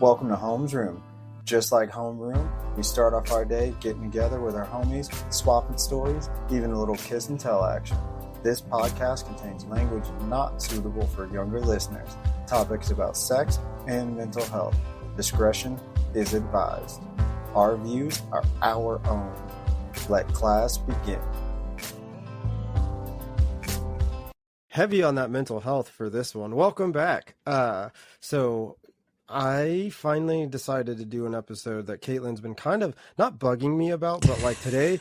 Welcome to Home's Room. Just like Homeroom, we start off our day getting together with our homies, swapping stories, even a little kiss and tell action. This podcast contains language not suitable for younger listeners, topics about sex and mental health. Discretion is advised. Our views are our own. Let class begin. Heavy on that mental health for this one. Welcome back. So I finally decided to do an episode that Caitlin's been kind of not bugging me about, but like today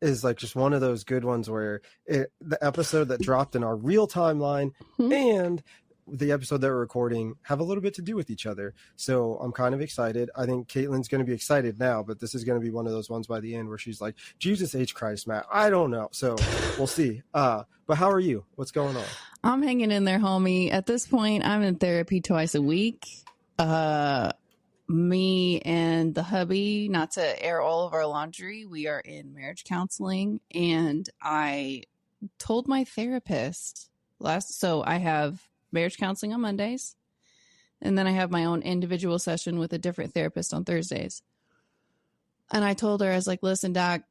is like just one of those good ones where the episode that dropped in our real timeline and the episode that we're recording have a little bit to do with each other. So I'm kind of excited. I think Caitlin's going to be excited now, but this is going to be one of those ones by the end where she's like, Jesus H. Christ, Matt. I don't know. So we'll see. But how are you? What's going on? I'm hanging in there, homie. At this point, I'm in therapy twice a week. Me and the hubby, not to air all of our laundry, we are in marriage counseling, and I told my therapist so I have marriage counseling on Mondays, and then I have my own individual session with a different therapist on Thursdays. And I told her, I was like, listen, doc,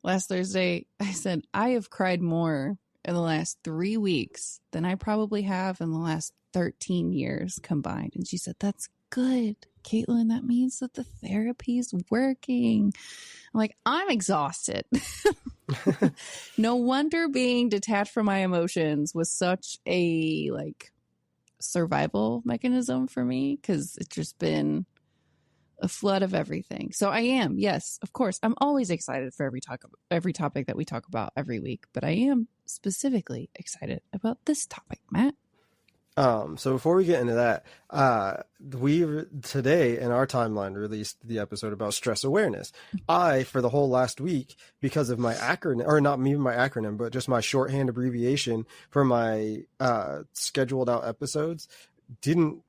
last Thursday, I said, I have cried more in the last 3 weeks than I probably have in the last 13 years combined. And she said, that's good, Kaitlin. That means that the therapy's working. I'm like, I'm exhausted. No wonder being detached from my emotions was such a survival mechanism for me, because it's just been a flood of everything. So I am, yes, of course, I'm always excited for every topic that we talk about every week, but I am specifically excited about this topic, Matt. So before we get into that, we today in our timeline released the episode about stress awareness. For the whole last week, because of my acronym, or not even my acronym, but just my shorthand abbreviation for my scheduled out episodes, didn't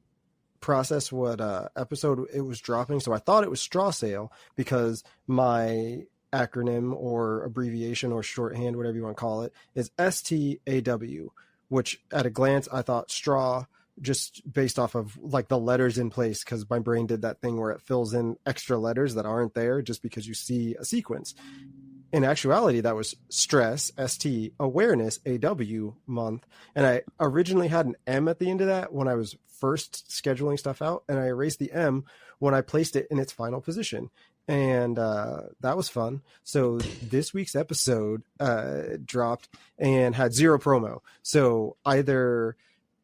process what episode it was dropping. So I thought it was straw sale, because my acronym or abbreviation or shorthand, whatever you want to call it, is STAW, which at a glance I thought straw, just based off of like the letters in place, because my brain did that thing where it fills in extra letters that aren't there just because you see a sequence. In actuality, that was stress, ST, awareness, AW, month. And I originally had an M at the end of that when I was first scheduling stuff out, and I erased the M when I placed it in its final position. And that was fun. So this week's episode dropped and had zero promo. So either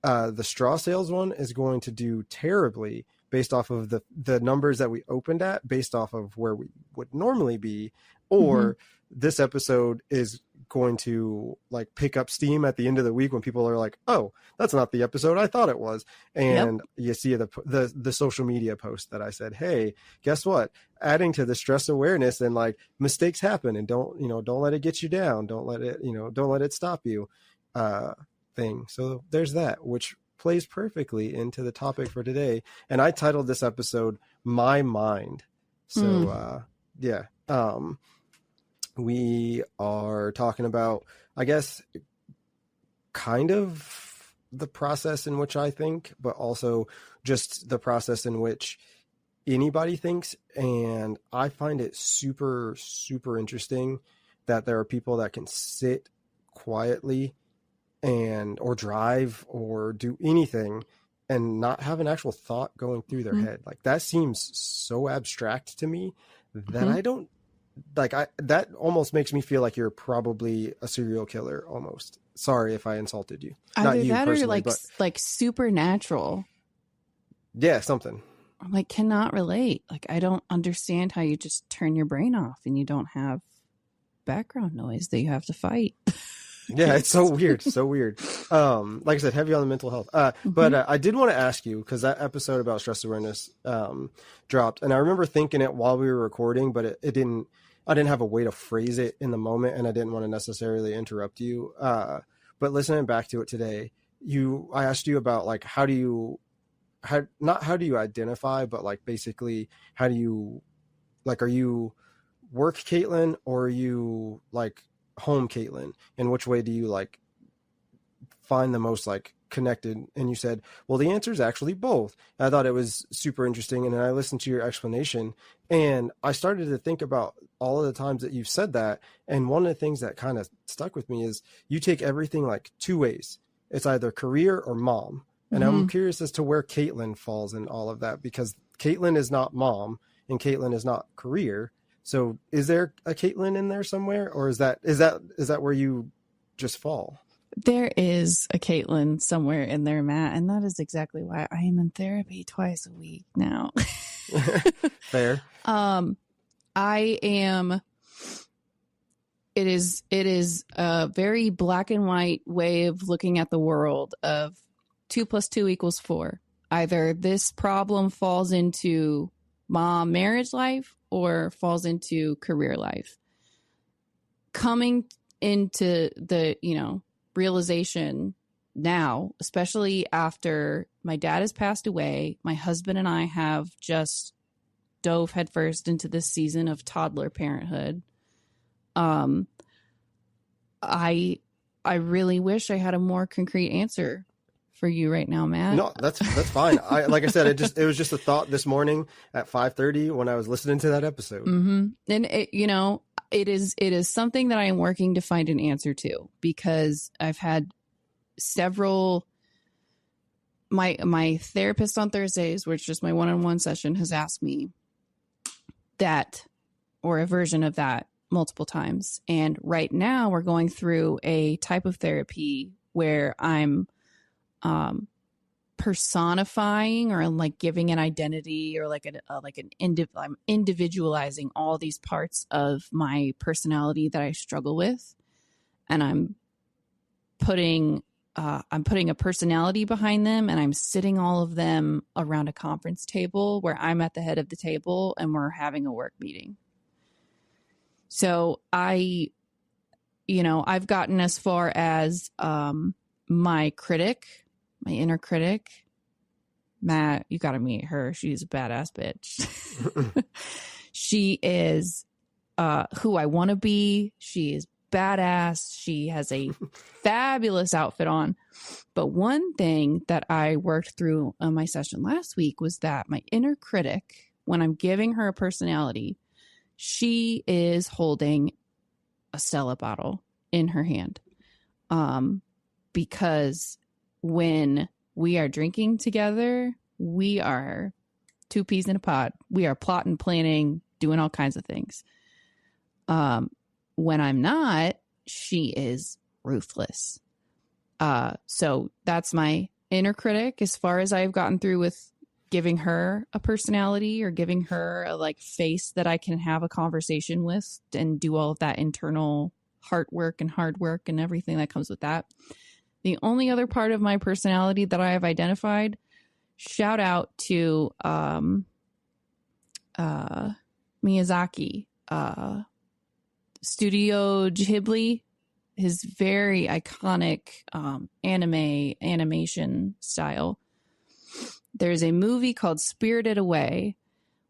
the straw sales one is going to do terribly based off of the numbers that we opened at, based off of where we would normally be, or this episode is going to like pick up steam at the end of the week when people are like, oh, that's not the episode I thought it was. And you see the social media post that I said, hey, guess what? Adding to the stress awareness, and like mistakes happen, and don't let it get you down. Don't let it stop you thing. So there's that, which plays perfectly into the topic for today. And I titled this episode My Mind. So we are talking about, I guess, kind of the process in which I think, but also just the process in which anybody thinks. And I find it super, super interesting that there are people that can sit quietly or drive or do anything and not have an actual thought going through their head. Like, that seems so abstract to me that I don't that almost makes me feel like you're probably a serial killer almost. Sorry if I insulted you. Either not you that personally, or like supernatural. Yeah, something. I'm like, cannot relate. Like, I don't understand how you just turn your brain off and you don't have background noise that you have to fight. Yeah, it's so weird. So weird. Like I said, heavy on the mental health. But I did want to ask you, because that episode about stress awareness dropped, and I remember thinking it while we were recording, but it didn't. I didn't have a way to phrase it in the moment, and I didn't want to necessarily interrupt you. But listening back to it today, I asked you about like how do you identify, but like basically how do you, like, are you work Kaitlin or are you like home Kaitlin, and which way do you like find the most like connected, and you said, well, the answer is actually both. And I thought it was super interesting. And then I listened to your explanation, and I started to think about all of the times that you've said that. And one of the things that kind of stuck with me is you take everything like two ways. It's either career or mom. And I'm curious as to where Kaitlin falls in all of that, because Kaitlin is not mom and Kaitlin is not career. So is there a Kaitlin in there somewhere, or is that where you just fall? There is a Kaitlin somewhere in there, Matt, and that is exactly why I am in therapy twice a week now. Fair. I am. It is a very black and white way of looking at the world of 2 + 2 = 4. Either this problem falls into mom marriage life or falls into career life. Coming into the, realization now, especially after my dad has passed away, my husband and I have just dove headfirst into this season of toddler parenthood. I really wish I had a more concrete answer for you right now, Matt. No, that's fine. Like I said, it was just a thought this morning at 5:30 when I was listening to that episode. And it is something that I am working to find an answer to, because I've had several. My therapist on Thursdays, which is my one-on-one session, has asked me that, or a version of that, multiple times. And right now we're going through a type of therapy where I'm personifying, or like giving an identity, or I'm individualizing all these parts of my personality that I struggle with, and I'm putting a personality behind them, and I'm sitting all of them around a conference table where I'm at the head of the table and we're having a work meeting. So I've gotten as far as my inner critic. Matt, you got to meet her. She's a badass bitch. She is who I want to be. She is badass. She has a fabulous outfit on. But one thing that I worked through on my session last week was that my inner critic, when I'm giving her a personality, she is holding a Stella bottle in her hand. Because when we are drinking together, we are 2 peas in a pod. We are plotting, planning, doing all kinds of things. When I'm not, she is ruthless. So that's my inner critic, as far as I've gotten through with giving her a personality, or giving her a face that I can have a conversation with and do all of that internal heart work and hard work and everything that comes with that. The only other part of my personality that I have identified, shout out to Miyazaki, Studio Ghibli, his very iconic animation style. There's a movie called Spirited Away,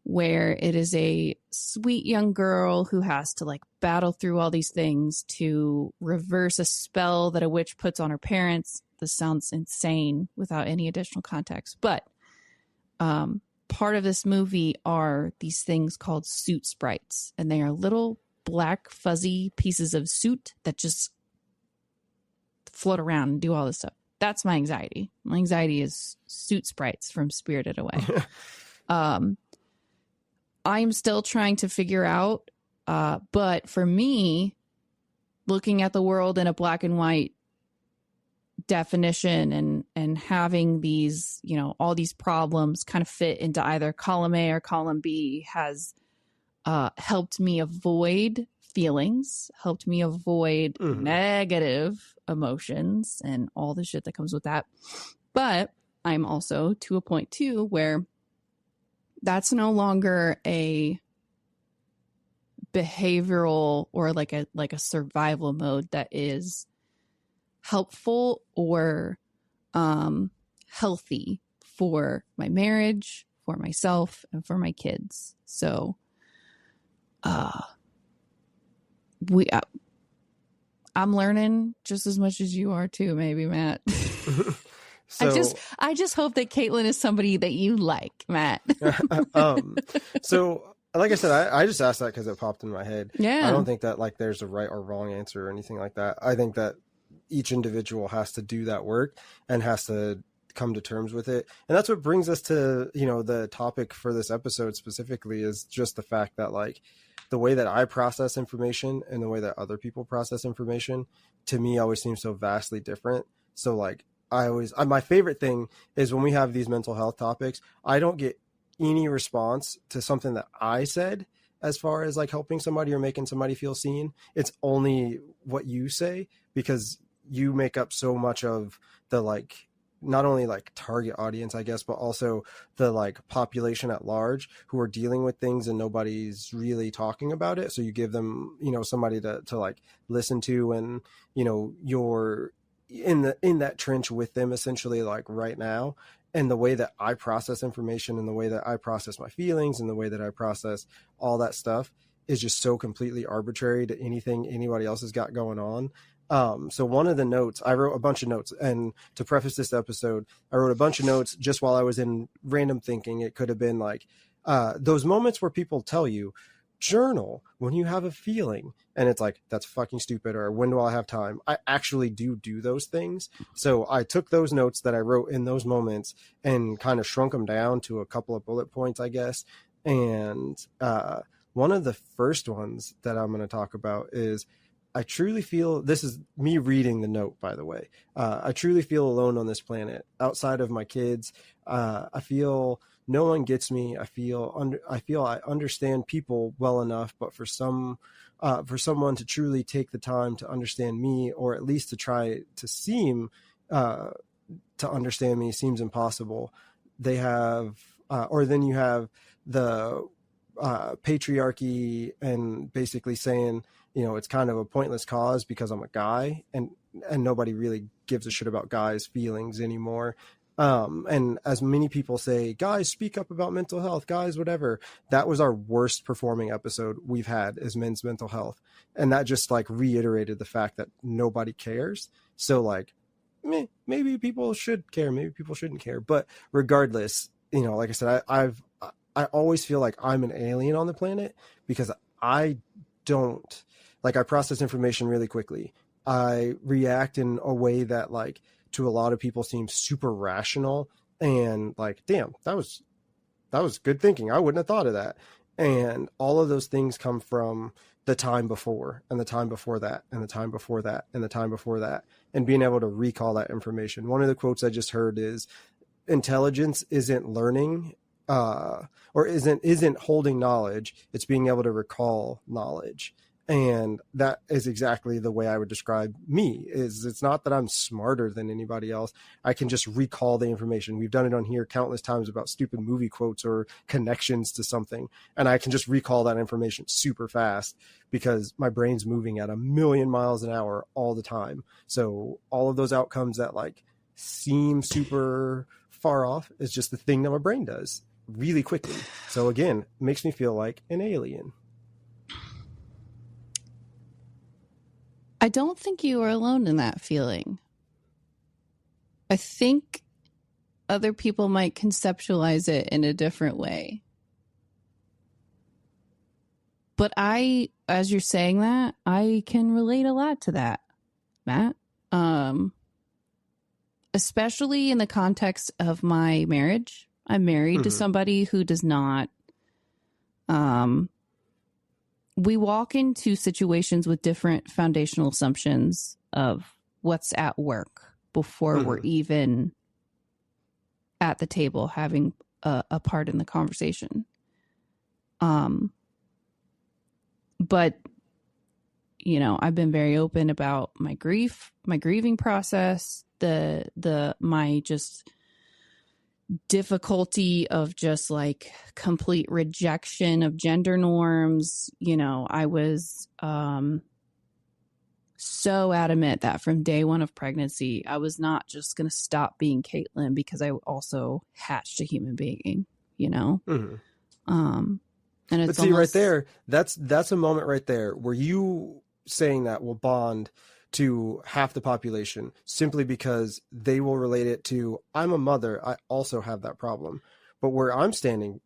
where it is a sweet young girl who has to battle through all these things to reverse a spell that a witch puts on her parents. This sounds insane without any additional context, but part of this movie are these things called suit sprites, and they are little black fuzzy pieces of suit that just float around and do all this stuff. That's my anxiety. My anxiety is suit sprites from Spirited Away. I'm still trying to figure out, but for me, looking at the world in a black and white definition and having these, all these problems kind of fit into either column A or column B has helped me avoid feelings, helped me avoid negative emotions and all the shit that comes with that. But I'm also to a point too where that's no longer a behavioral or like a survival mode that is helpful or healthy for my marriage, for myself, and for my kids. So I'm learning just as much as you are too, maybe, Matt. So I just hope that Kaitlin is somebody that you like, Matt. So like I said, I just asked that because it popped in my head. Yeah. I don't think that like there's a right or wrong answer or anything like that. I think that each individual has to do that work and has to come to terms with it. And that's what brings us to, the topic for this episode specifically is just the fact that like the way that I process information and the way that other people process information to me always seems so vastly different. So like my favorite thing is when we have these mental health topics, I don't get any response to something that I said as far as like helping somebody or making somebody feel seen. It's only what you say, because you make up so much of the like not only like target audience, I guess, but also the like population at large who are dealing with things and nobody's really talking about it. So you give them, somebody to like listen to, and, you're in that trench with them essentially like right now. And the way that I process information and the way that I process my feelings and the way that I process all that stuff is just so completely arbitrary to anything anybody else has got going on. So one of the notes, I wrote a bunch of notes, and to preface this episode, I wrote a bunch of notes just while I was in random thinking. It could have been like, those moments where people tell you, journal when you have a feeling, and it's like, that's fucking stupid, or when do I have time? I actually do those things. So I took those notes that I wrote in those moments and kind of shrunk them down to a couple of bullet points, I guess. And one of the first ones that I'm going to talk about is, I truly feel, this is me reading the note, by the way. I truly feel alone on this planet outside of my kids. I feel no one gets me. I feel I understand people well enough, but for someone to truly take the time to understand me, or at least to try to seem to understand me, seems impossible. They have, or then you have the patriarchy and basically saying, it's kind of a pointless cause because I'm a guy, and nobody really gives a shit about guys' feelings anymore. And as many people say, guys, speak up about mental health, guys, whatever. That was our worst performing episode we've had, is men's mental health. And that just like reiterated the fact that nobody cares. So like, maybe people should care, maybe people shouldn't care. But regardless, like I said, I always feel like I'm an alien on the planet, because I don't, like, I process information really quickly. I react in a way that like to a lot of people seems super rational, and like, damn, that was good thinking. I wouldn't have thought of that. And all of those things come from the time before, and the time before that, and the time before that, and the time before that, and being able to recall that information. One of the quotes I just heard is, intelligence isn't learning, or isn't holding knowledge. It's being able to recall knowledge. And that is exactly the way I would describe me. It's not that I'm smarter than anybody else. I can just recall the information. We've done it on here countless times about stupid movie quotes or connections to something. And I can just recall that information super fast because my brain's moving at 1,000,000 miles an hour all the time. So all of those outcomes that like seem super far off is just the thing that my brain does really quickly. So again, it makes me feel like an alien. I don't think you are alone in that feeling. I think other people might conceptualize it in a different way. But as you're saying that, I can relate a lot to that, Matt. Especially in the context of my marriage. I'm married to somebody who does not, we walk into situations with different foundational assumptions of what's at work before we're even at the table having a part in the conversation. But, I've been very open about my grief, my grieving process, my just difficulty of just like complete rejection of gender norms. I was so adamant that from day one of pregnancy, I was not just going to stop being Kaitlin because I also hatched a human being, and it's but see, right there, that's a moment right there where you saying that will bond to half the population simply because they will relate it to, I'm a mother, I also have that problem. But where I'm standing,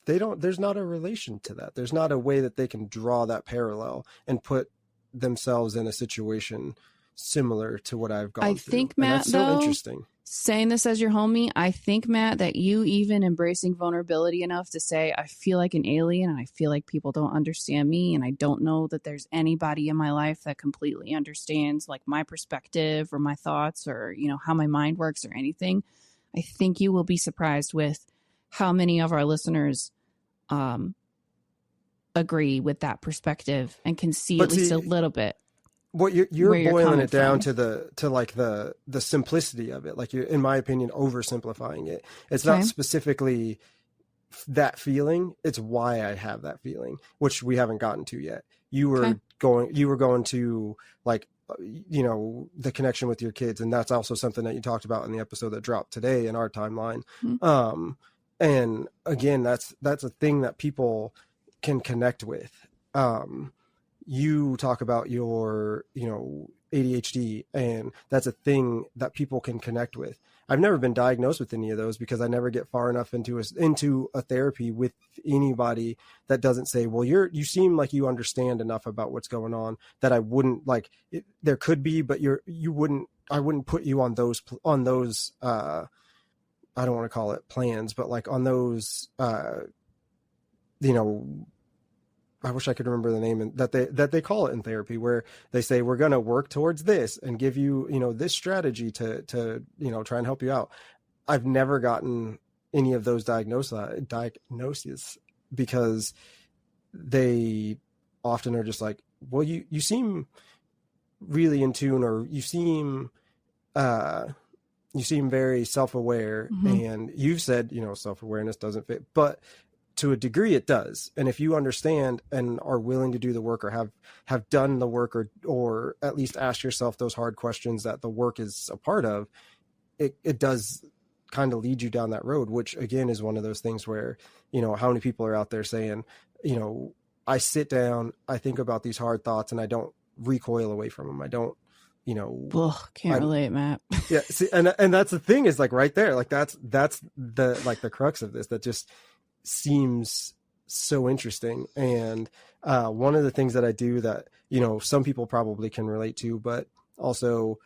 there's not a relation to that. There's not a way that they can draw that parallel and put themselves in a situation similar to what I've gone through. think, Matt, that's so interesting. Saying this as your homie, I think, Matt, that you even embracing vulnerability enough to say, I feel like an alien and I feel like people don't understand me. And I don't know that there's anybody in my life that completely understands like my perspective or my thoughts or, you know, how my mind works or anything. I think you will be surprised with how many of our listeners agree with that perspective and can see at least a little bit. What you're boiling it down to the simplicity of it. Like, you're, in my opinion, oversimplifying it. It's not specifically that feeling. It's why I have that feeling, which we haven't gotten to yet. You were going to, like, you know, the connection with your kids. And that's also something that you talked about in the episode that dropped today in our timeline. Mm-hmm. And again, that's a thing that people can connect with. You talk about your, you know, ADHD, and that's a thing that people can connect with. I've never been diagnosed with any of those because I never get far enough into a therapy with anybody that doesn't say, well, you seem like you understand enough about what's going on that I wouldn't like it. There could be, but I wouldn't put you on those, I don't want to call it plans, but like on those, you know, I wish I could remember the name that they call it in therapy, where they say, we're going to work towards this and give you, you know, this strategy to, you know, try and help you out. I've never gotten any of those diagnoses because they often are just like, well, you seem really in tune, or you seem very self-aware. Mm-hmm. And you've said, you know, self-awareness doesn't fit, but to a degree it does. And if you understand and are willing to do the work, or have done the work, or at least ask yourself those hard questions that the work is a part of, it does kind of lead you down that road, which again is one of those things where, you know, how many people are out there saying, you know, I sit down, I think about these hard thoughts and I don't recoil away from them. I don't, you know, can't relate, Matt. Yeah. See, and that's the thing, is like right there, like that's the, like the crux of this, that just seems so interesting. And one of the things that I do that, you know, some people probably can relate to, but also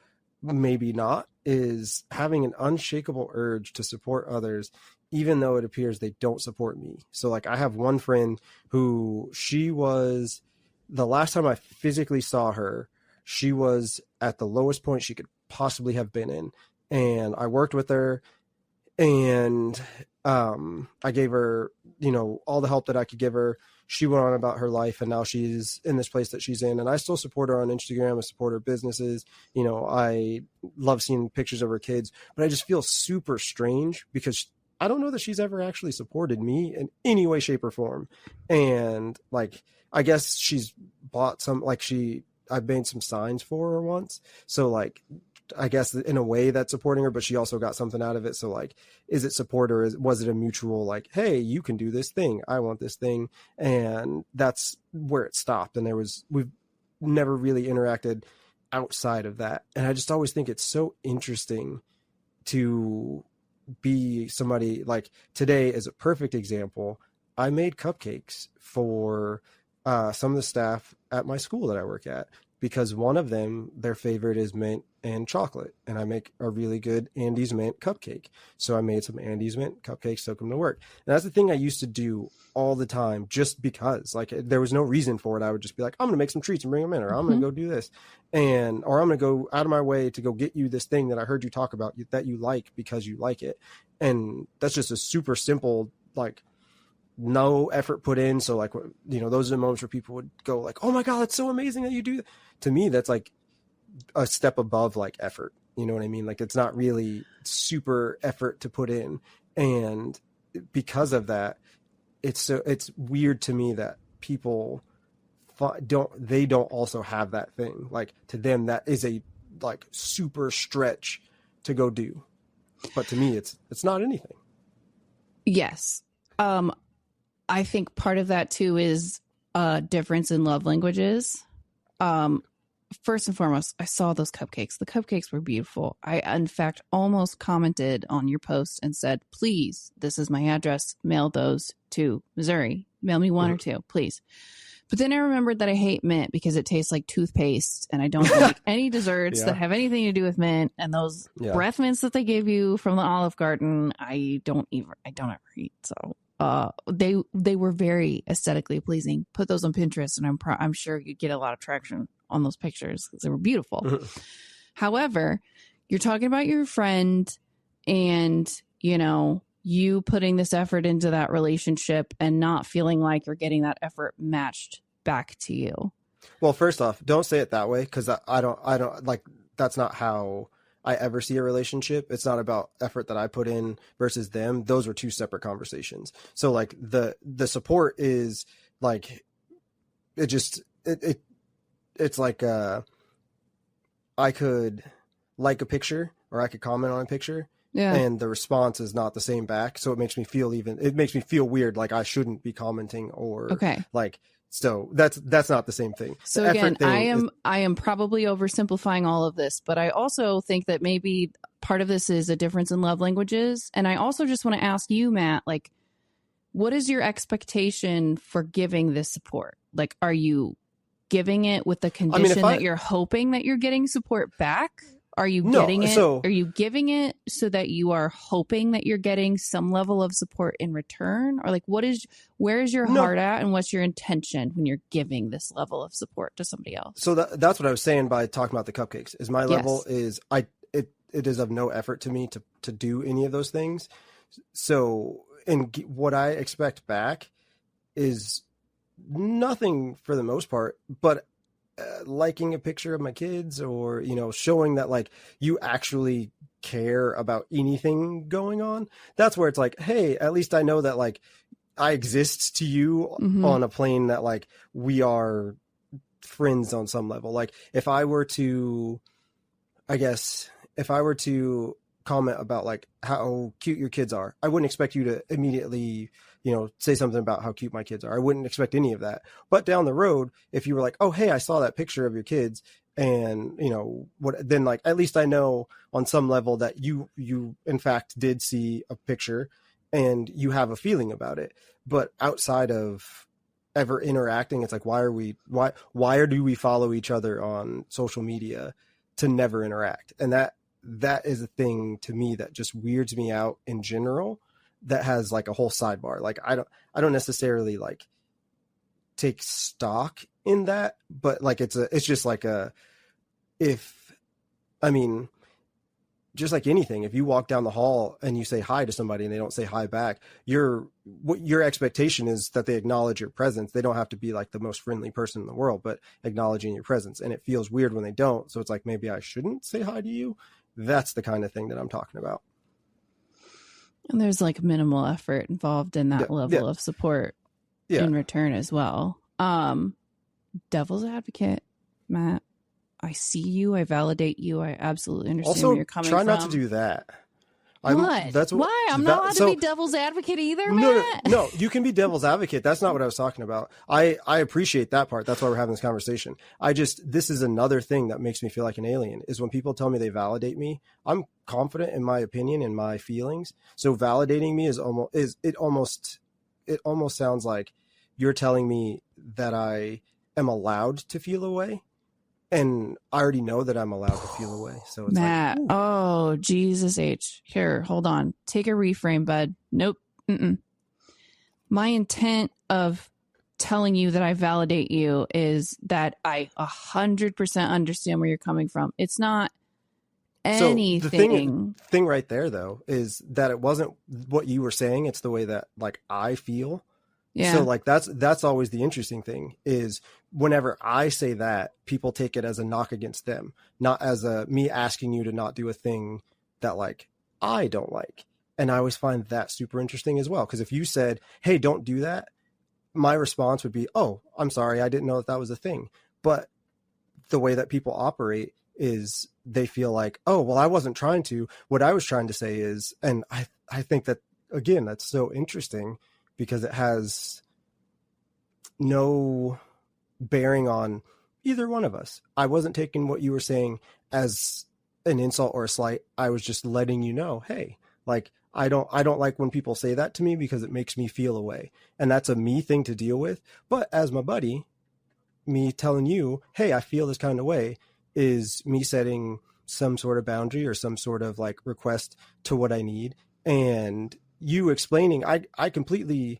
maybe not, is having an unshakable urge to support others, even though it appears they don't support me. So like, I have one friend who, she was, the last time I physically saw her, she was at the lowest point she could possibly have been in. And I worked with her, and I gave her, you know, all the help that I could give her. She went on about her life, and now she's in this place that she's in. And I still support her on Instagram. I support her businesses. You know, I love seeing pictures of her kids, but I just feel super strange because I don't know that she's ever actually supported me in any way, shape, or form. And like, I guess she's bought some, like I've made some signs for her once. So like, I guess in a way that's supporting her, but she also got something out of it. So like, is it support, or was it a mutual, like, hey, you can do this thing, I want this thing? And that's where it stopped. And we've never really interacted outside of that. And I just always think it's so interesting to be somebody, like today is a perfect example. I made cupcakes for some of the staff at my school that I work at, because one of them, their favorite is mint and chocolate. And I make a really good Andes mint cupcake. So I made some Andes mint cupcakes, took them to work. And that's the thing I used to do all the time, just because like there was no reason for it. I would just be like, I'm going to make some treats and bring them in, or I'm going to go do this. Or I'm going to go out of my way to go get you this thing that I heard you talk about that you like because you like it. And that's just a super simple, like, no effort put in. So like, you know, those are the moments where people would go like, oh my God, it's so amazing that you do that. To me, that's like a step above like effort. You know what I mean? Like, it's not really super effort to put in. And because of that, it's weird to me that people don't also have that thing. Like, to them, that is a like super stretch to go do. But to me, it's not anything. Yes. I think part of that too is a difference in love languages. first and foremost, I saw those cupcakes. The cupcakes were beautiful. I, in fact, almost commented on your post and said, please, this is my address. Mail those to Missouri. Mail me one or two, please. But then I remembered that I hate mint because it tastes like toothpaste, and I don't like any desserts that have anything to do with mint. And those breath mints that they gave you from the Olive Garden, I don't ever eat. So they were very aesthetically pleasing. Put those on Pinterest, and I'm sure you'd get a lot of traction on those pictures because they were beautiful. However, you're talking about your friend, and you putting this effort into that relationship and not feeling like you're getting that effort matched back to you. Well, first off, don't say it that way, because I don't like, that's not how I ever see a relationship. It's not about effort that I put in versus them. Those are two separate conversations. So like the support is like, it's like I could like a picture or I could comment on a picture. Yeah. And the response is not the same back. So it makes me feel weird. Like I shouldn't be commenting or like, so that's not the same thing. So again, I am probably oversimplifying all of this, but I also think that maybe part of this is a difference in love languages. And I also just want to ask you, Matt, like, what is your expectation for giving this support? Like, are you giving it with the condition that you're hoping that you're getting support back? Are you getting it? Are you giving it so that you are hoping that you're getting some level of support in return? Or like, where is your heart at, and what's your intention when you're giving this level of support to somebody else? So that's what I was saying by talking about the cupcakes. Is my level is it is of no effort to me to do any of those things. So, and what I expect back is nothing for the most part, but liking a picture of my kids, or showing that like you actually care about anything going on. That's where it's like, hey, at least I know that like I exist to you on a plane that like we are friends on some level. Like if I were to comment about like how cute your kids are, I wouldn't expect you to immediately say something about how cute my kids are. I wouldn't expect any of that. But down the road, if you were like, oh, hey, I saw that picture of your kids, and then like, at least I know on some level that you in fact did see a picture and you have a feeling about it. But outside of ever interacting, it's like, why do we follow each other on social media to never interact? And that is a thing to me that just weirds me out in general. That has like a whole sidebar. Like I don't necessarily like take stock in that, but like it's just like just like anything, if you walk down the hall and you say hi to somebody and they don't say hi back, your expectation is that they acknowledge your presence. They don't have to be like the most friendly person in the world, but acknowledging your presence. And it feels weird when they don't. So it's like, maybe I shouldn't say hi to you. That's the kind of thing that I'm talking about. And there's like minimal effort involved in that level of support in return as well. Devil's advocate, Matt. I see you. I validate you. I absolutely understand where you're coming from. Also, try not to do that. Why? I'm not allowed to be devil's advocate either, Matt? No, you can be devil's advocate. That's not what I was talking about. I appreciate that part. That's why we're having this conversation. This is another thing that makes me feel like an alien, is when people tell me they validate me. I'm confident in my opinion and my feelings. So validating me it almost sounds like you're telling me that I am allowed to feel a way. And I already know that I'm allowed to feel away. So it's Matt, like, oh, Jesus H. Here, hold on. Take a reframe, bud. Nope. My intent of telling you that I validate you is that I 100% understand where you're coming from. It's not anything. So the thing right there, though, is that it wasn't what you were saying. It's the way that like I feel. Yeah. So like that's always the interesting thing, is whenever I say that, people take it as a knock against them, not as me asking you to not do a thing that like I don't like. And I always find that super interesting as well. Because if you said, hey, don't do that, my response would be, oh, I'm sorry, I didn't know that was a thing. But the way that people operate is they feel like, oh, well, I wasn't trying to. What I was trying to say is, and I think that, again, that's so interesting, because it has no bearing on either one of us. I wasn't taking what you were saying as an insult or a slight. I was just letting you know, hey, like, I don't like when people say that to me because it makes me feel away. And that's a me thing to deal with. But as my buddy, me telling you, hey, I feel this kind of way, is me setting some sort of boundary or some sort of like request to what I need. And you explaining, I completely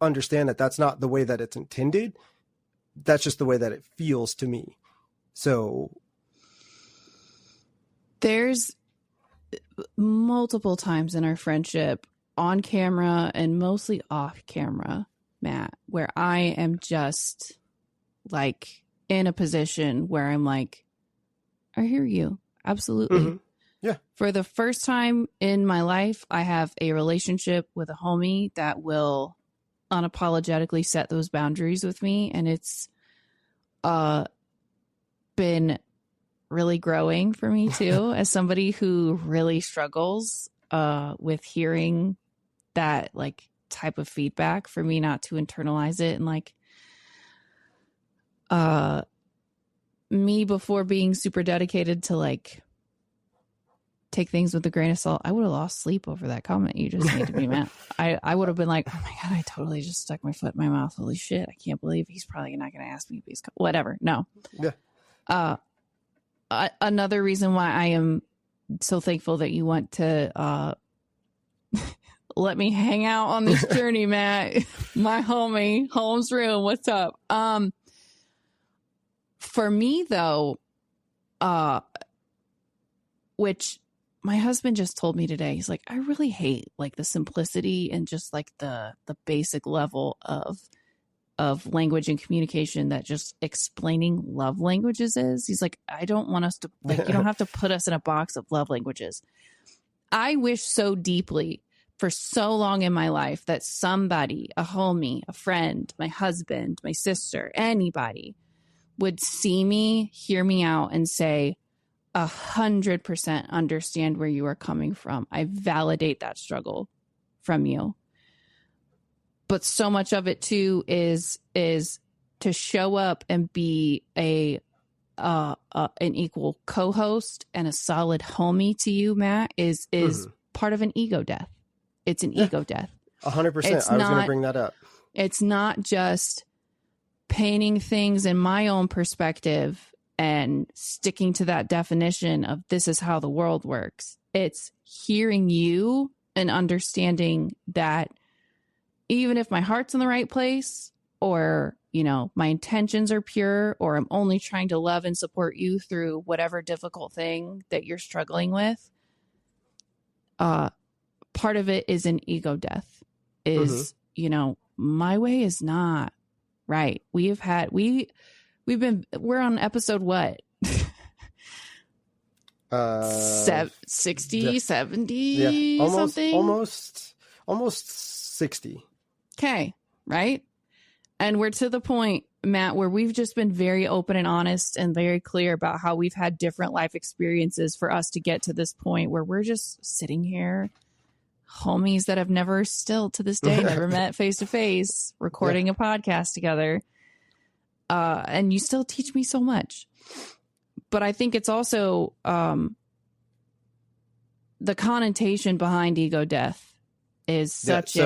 understand that that's not the way that it's intended. That's just the way that it feels to me. So there's multiple times in our friendship, on camera and mostly off camera, Matt, where I am just like in a position where I'm like, I hear you. Absolutely. Mm-hmm. Yeah. For the first time in my life, I have a relationship with a homie that will unapologetically set those boundaries with me. And it's been really growing for me too, as somebody who really struggles with hearing that like type of feedback, for me not to internalize it. And like me, before being super dedicated to like take things with a grain of salt, I would have lost sleep over that comment you just made to me, Matt. I would have been like, oh my God, I totally just stuck my foot in my mouth. Holy shit. I can't believe he's probably not going to ask me if he's whatever. No. Yeah. Another reason why I am so thankful that you want to let me hang out on this journey, Matt, my homie, Holmes Room. What's up? For me though, which my husband just told me today, he's like, I really hate like the simplicity and just like the basic level of language and communication that just explaining love languages is. He's like, I don't want us to, like, you don't have to put us in a box of love languages. I wish so deeply for so long in my life that somebody, a homie, a friend, my husband, my sister, anybody would see me, hear me out and say, 100% understand where you are coming from. I validate that struggle from you. But so much of it too is to show up and be an equal co-host and a solid homie to you, Matt, is part of an ego death. It's an ego death. 100%. I was going to bring that up. It's not just painting things in my own perspective and sticking to that definition of this is how the world works. It's hearing you and understanding that even if my heart's in the right place, or, you know, my intentions are pure, or I'm only trying to love and support you through whatever difficult thing that you're struggling with, part of it is an ego death. You know, my way is not right. We're on episode what? 60, 70, yeah, something? Almost 60. Okay, right? And we're to the point, Matt, where we've just been very open and honest and very clear about how we've had different life experiences for us to get to this point where we're just sitting here, homies that have never, still to this day, never met face to face, recording a podcast together. And you still teach me so much. But I think it's also the connotation behind ego death is such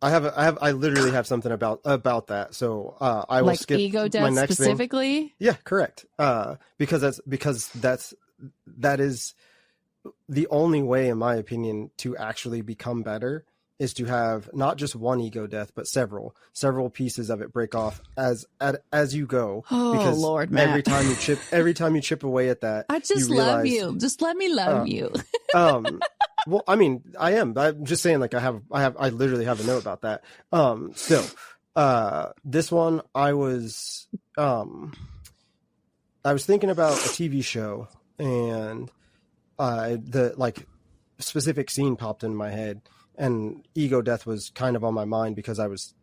I literally have something about that. So I will skip ego death my next specifically. Thing. Yeah, correct. Because that is the only way, in my opinion, to actually become better is to have not just one ego death, but several pieces of it break off as you go. Oh, because Lord, Matt. every time you chip away at that, I just love you. Just let me love you. Well, I mean, I'm just saying, like, I literally have a note about that. This one, I was thinking about a TV show, and the like specific scene popped in my head, and ego death was kind of on my mind because I was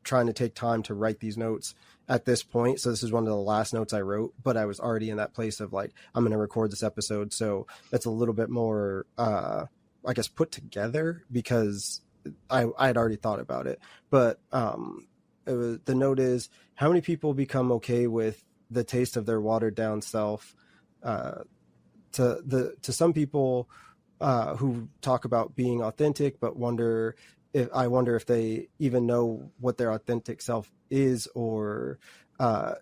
trying to take time to write these notes at this point. So this is one of the last notes I wrote, but I was already in that place of like, I'm going to record this episode. So it's a little bit more, I guess, put together because I had already thought about it. But the note is, how many people become okay with the taste of their watered down self? To some people who talk about being authentic, but I wonder if they even know what their authentic self is, or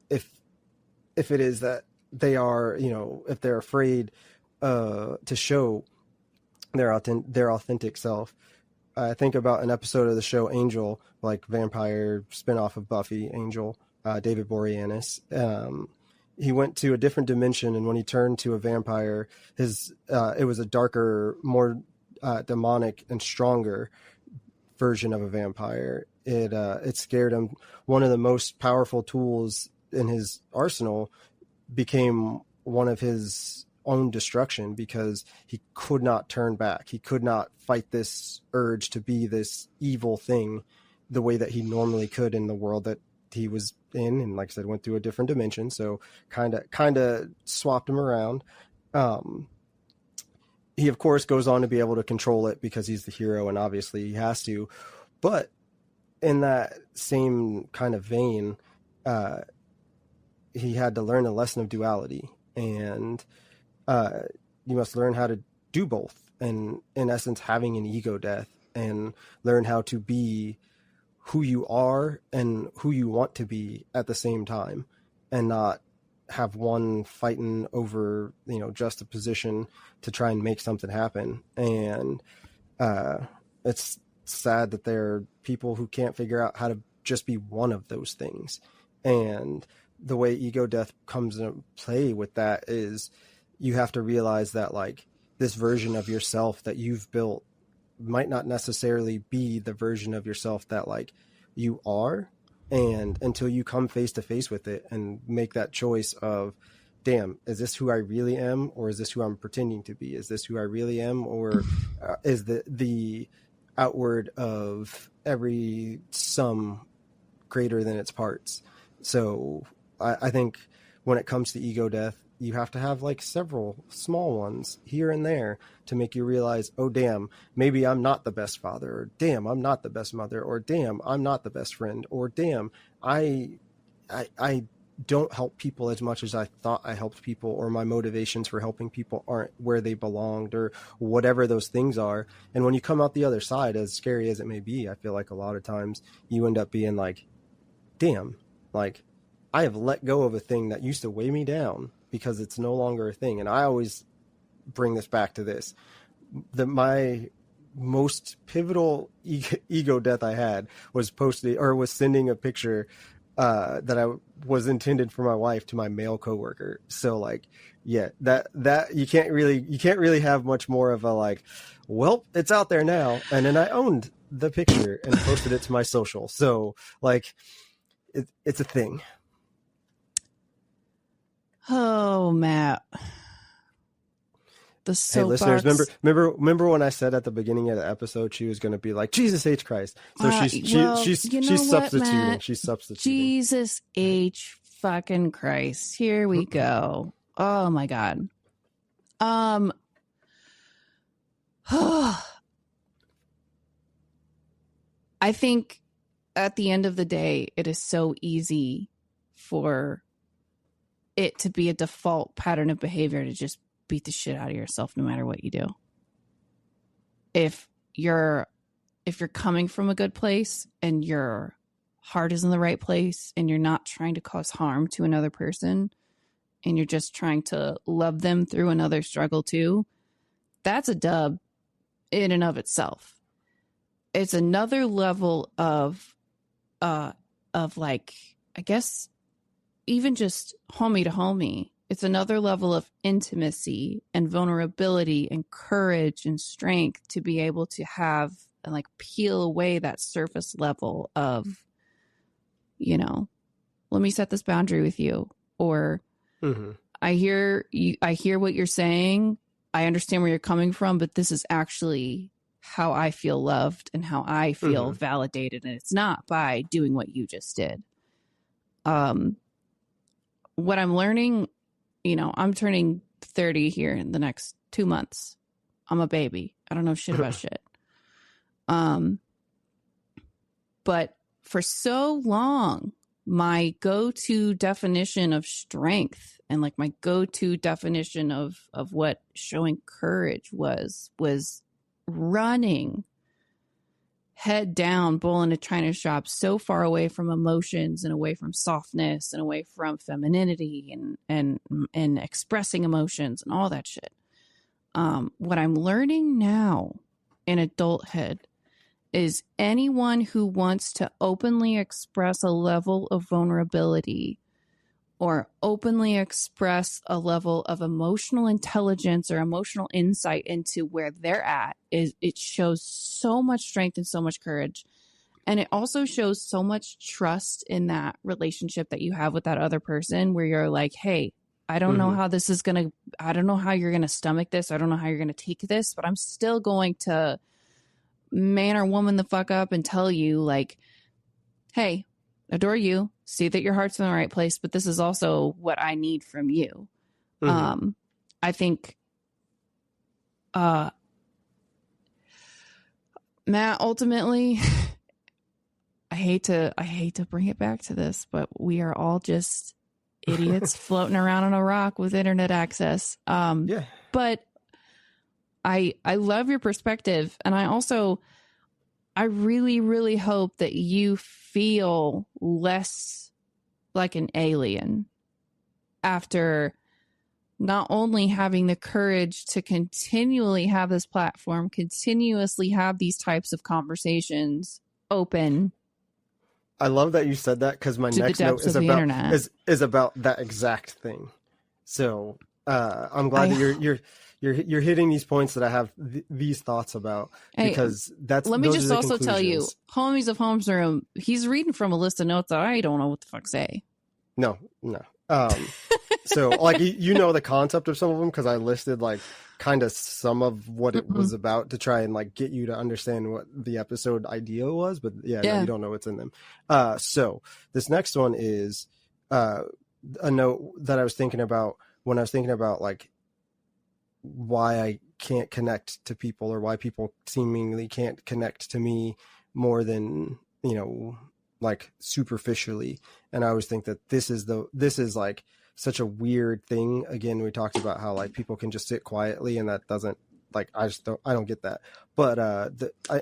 if it is that they are, if they're afraid to show their authentic self. I think about an episode of the show Angel, like vampire spinoff of Buffy, Angel, David Boreanaz. He went to a different dimension, and when he turned to a vampire, it was a darker, more demonic and stronger version of a vampire. It scared him. One of the most powerful tools in his arsenal became one of his own destruction, because he could not turn back. He could not fight this urge to be this evil thing the way that he normally could in the world that he was in. And like I said, went through a different dimension, so kind of swapped him around. He of course goes on to be able to control it because he's the hero, and obviously he has to. But in that same kind of vein, he had to learn a lesson of duality, and you must learn how to do both, and in essence having an ego death, and learn how to be who you are and who you want to be at the same time, and not have one fighting over, just a position to try and make something happen. And it's sad that there are people who can't figure out how to just be one of those things. And the way ego death comes into play with that is you have to realize that, like, this version of yourself that you've built might not necessarily be the version of yourself that, like, you are. And until you come face to face with it and make that choice of, damn, is this who I really am, or is this who I'm pretending to be? Is this who I really am, or is the outward of every sum greater than its parts? So I think when it comes to ego death, you have to have like several small ones here and there to make you realize, oh, damn, maybe I'm not the best father, or damn, I'm not the best mother, or damn, I'm not the best friend, or damn, I don't help people as much as I thought I helped people, or my motivations for helping people aren't where they belonged, or whatever those things are. And when you come out the other side, as scary as it may be, I feel like a lot of times you end up being like, damn, like, I have let go of a thing that used to weigh me down because it's no longer a thing. And I always bring this back to this. My most pivotal ego death I had was sending a picture that I was intended for my wife to my male coworker. So like, yeah, that you can't really have much more of a like, well, it's out there now. And then I owned the picture and posted it to my social. So like, it's a thing. Oh, Matt. The soapbox. Hey, listeners, remember when I said at the beginning of the episode she was going to be like Jesus H Christ? So she's substituting. Matt? She's substituting. Jesus H fucking Christ. Here we go. Oh my God. I think at the end of the day, it is so easy for it to be a default pattern of behavior to just beat the shit out of yourself no matter what you do. If you're coming from a good place and your heart is in the right place and you're not trying to cause harm to another person and you're just trying to love them through another struggle too, that's a dub in and of itself. It's another level of like, I guess, even just homie to homie. It's another level of intimacy and vulnerability and courage and strength to be able to have and like peel away that surface level of, let me set this boundary with you. Or I hear what you're saying. I understand where you're coming from, but this is actually how I feel loved and how I feel validated. And it's not by doing what you just did. What I'm learning, I'm turning 30 here in the next 2 months. I'm a baby. I don't know shit about shit. But for so long, my go-to definition of strength and like my go-to definition of what showing courage was running head down, bull in a china shop, so far away from emotions and away from softness and away from femininity and expressing emotions and all that shit. What I'm learning now in adulthood is anyone who wants to openly express a level of vulnerability or openly express a level of emotional intelligence or emotional insight into where they're at, it shows so much strength and so much courage. And it also shows so much trust in that relationship that you have with that other person, where you're like, hey, I don't know how this is going to, I don't know how you're going to stomach this. I don't know how you're going to take this, but I'm still going to man or woman the fuck up and tell you, like, hey, adore you, see that your heart's in the right place, but this is also what I need from you. I think Matt, ultimately, I hate to bring it back to this, but we are all just idiots floating around on a rock with internet access. But I love your perspective, and I really, really hope that you feel less like an alien after not only having the courage to continually have this platform, continuously have these types of conversations open. I love that you said that, because my next note is about that exact thing. So I'm glad that you're hitting these points that I have these thoughts about, because let me just also tell you, Homies of Homes Room, he's reading from a list of notes that I don't know what the fuck say. No. So like, you know, the concept of some of them, because I listed like kind of some of what it was about to try and like get you to understand what the episode idea was, but no, you don't know what's in them. So this next one is a note that I was thinking about when I was thinking about like why I can't connect to people, or why people seemingly can't connect to me more than, you know, like superficially. And I always think that this is like such a weird thing. Again, we talked about how like people can just sit quietly, and that doesn't, like, I don't get that. But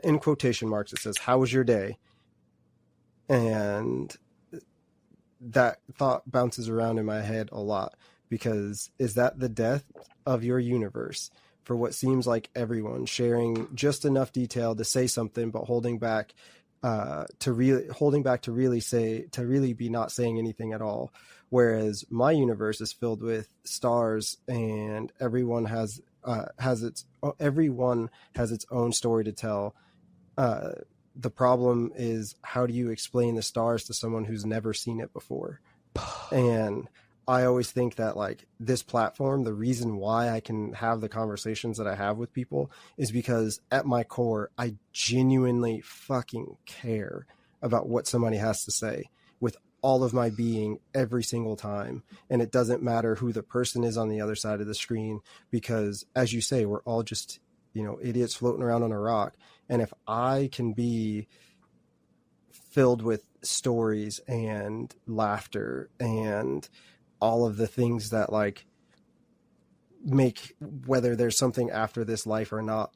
in quotation marks, it says, "How was your day?" And that thought bounces around in my head a lot, because is that the death of your universe for what seems like everyone sharing just enough detail to say something, but holding back to really be not saying anything at all? Whereas my universe is filled with stars, and everyone has its own story to tell. The problem is, how do you explain the stars to someone who's never seen it before? And I always think that like this platform, the reason why I can have the conversations that I have with people is because at my core, I genuinely fucking care about what somebody has to say with all of my being every single time. And it doesn't matter who the person is on the other side of the screen, because as you say, we're all just, you know, idiots floating around on a rock. And if I can be filled with stories and laughter and all of the things that like make whether there's something after this life or not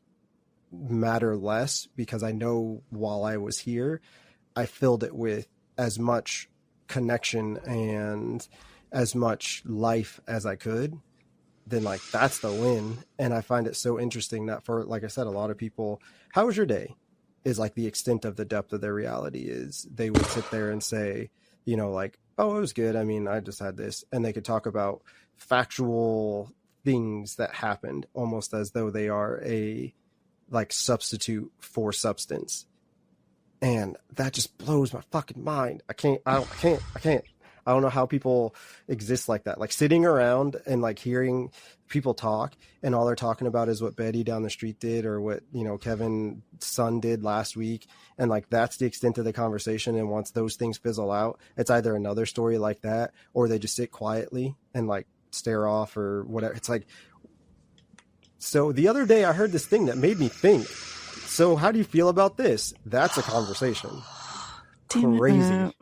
matter less, because I know while I was here, I filled it with as much connection and as much life as I could, then like that's the win. And I find it so interesting that for, like I said, a lot of people, how was your day is like the extent of the depth of their reality. Is they would sit there and say, you know, like, oh, it was good. I mean, I just had this. And they could talk about factual things that happened almost as though they are a like substitute for substance. And that just blows my fucking mind. I can't. I don't know how people exist like that. Like sitting around and like hearing people talk, and all they're talking about is what Betty down the street did, or what, you know, Kevin's son did last week. And like, that's the extent of the conversation. And once those things fizzle out, it's either another story like that, or they just sit quietly and like stare off or whatever. It's like, so the other day I heard this thing that made me think, so how do you feel about this? That's a conversation. crazy.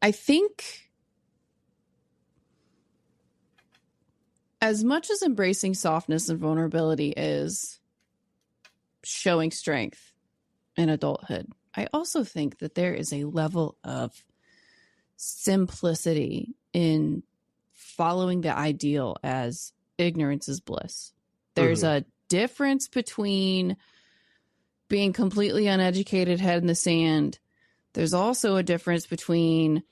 I think as much as embracing softness and vulnerability is showing strength in adulthood, I also think that there is a level of simplicity in following the ideal as ignorance is bliss. There's a difference between being completely uneducated, head in the sand. There's also a difference between,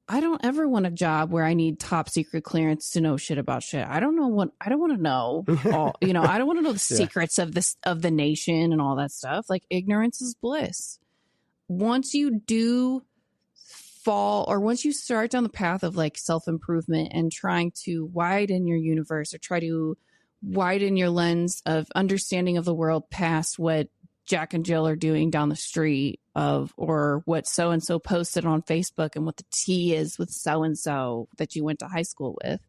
I don't ever want a job where I need top secret clearance to know shit about shit. I don't want to know all, I don't want to know the secrets of the nation and all that stuff. Like, ignorance is bliss. Once you do fall, or once you start down the path of like self-improvement and trying to widen your universe or try to widen your lens of understanding of the world past what Jack and Jill are doing down the street or what so-and-so posted on Facebook and what the tea is with so-and-so that you went to high school with,